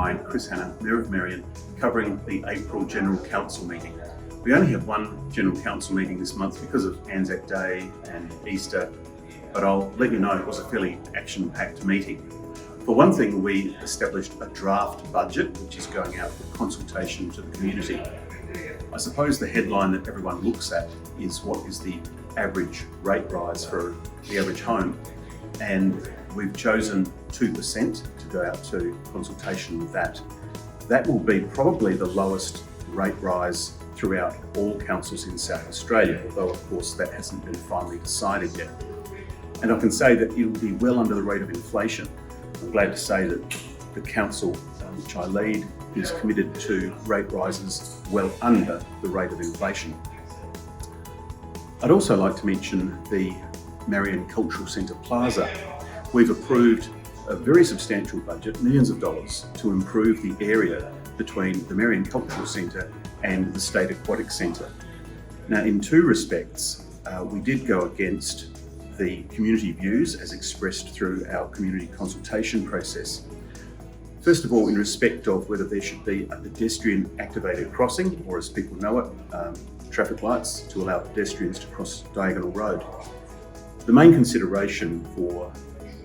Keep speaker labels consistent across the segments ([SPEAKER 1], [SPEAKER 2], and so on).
[SPEAKER 1] I, Chris Hanna, Mayor of Marion, covering the April General Council meeting. We only have one General Council meeting this month because of Anzac Day and Easter, but I'll let you know it was a fairly action-packed meeting. For one thing, we established a draft budget which is going out for consultation to the community. I suppose the headline that everyone looks at is what is the average rate rise for the average home, and we've chosen 2% to go out to consultation with that. That will be probably the lowest rate rise throughout all councils in South Australia, although of course that hasn't been finally decided yet. And I can say that it will be well under the rate of inflation. I'm glad to say that the council, which I lead, is committed to rate rises well under the rate of inflation. I'd also like to mention the Marion Cultural Centre Plaza. We've approved a very substantial budget, millions of dollars, to improve the area between the Marion Cultural Centre and the State Aquatic Centre. Now, in two respects, we did go against the community views as expressed through our community consultation process. First of all, in respect of whether there should be a pedestrian activated crossing, or as people know it, traffic lights to allow pedestrians to cross Diagonal Road. The main consideration for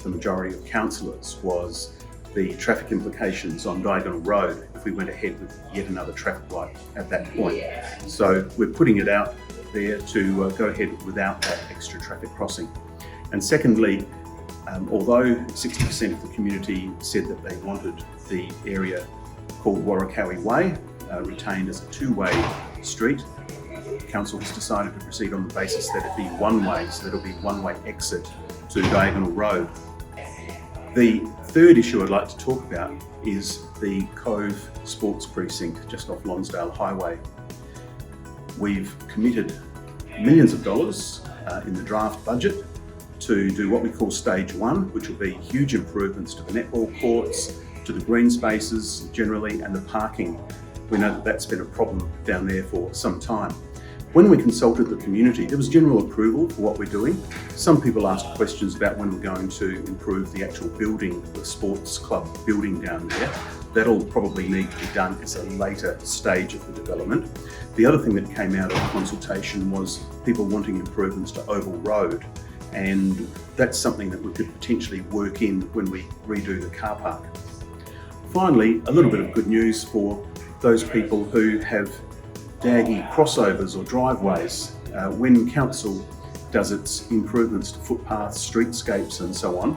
[SPEAKER 1] the majority of councillors was the traffic implications on Diagonal Road if we went ahead with yet another traffic light at that point. So we're putting it out there to go ahead without that extra traffic crossing. And secondly, although 60% of the community said that they wanted the area called Warrakawi Way retained as a two-way street, Council has decided to proceed on the basis that it be one way, so that it'll be one-way exit to Diagonal Road. The third issue I'd like to talk about is the Cove Sports Precinct just off Lonsdale Highway. We've committed millions of dollars in the draft budget to do what we call stage one, which will be huge improvements to the netball courts, to the green spaces generally, and the parking. We know that that's been a problem down there for some time. When we consulted the community, there was general approval for what we're doing. Some people asked questions about when we're going to improve the actual building, the sports club building down there. That'll probably need to be done as a later stage of the development. The other thing that came out of the consultation was people wanting improvements to Oval Road, and that's something that we could potentially work in when we redo the car park. Finally, a little bit of good news for those people who have daggy crossovers or driveways. When council does its improvements to footpaths, streetscapes and so on,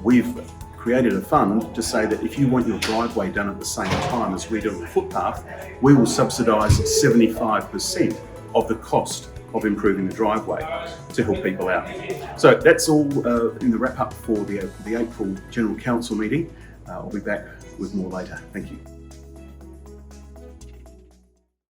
[SPEAKER 1] we've created a fund to say that if you want your driveway done at the same time as we do the footpath, we will subsidise 75% of the cost of improving the driveway to help people out. So that's all in the wrap up for the April General Council meeting. I'll be back with more later. Thank you.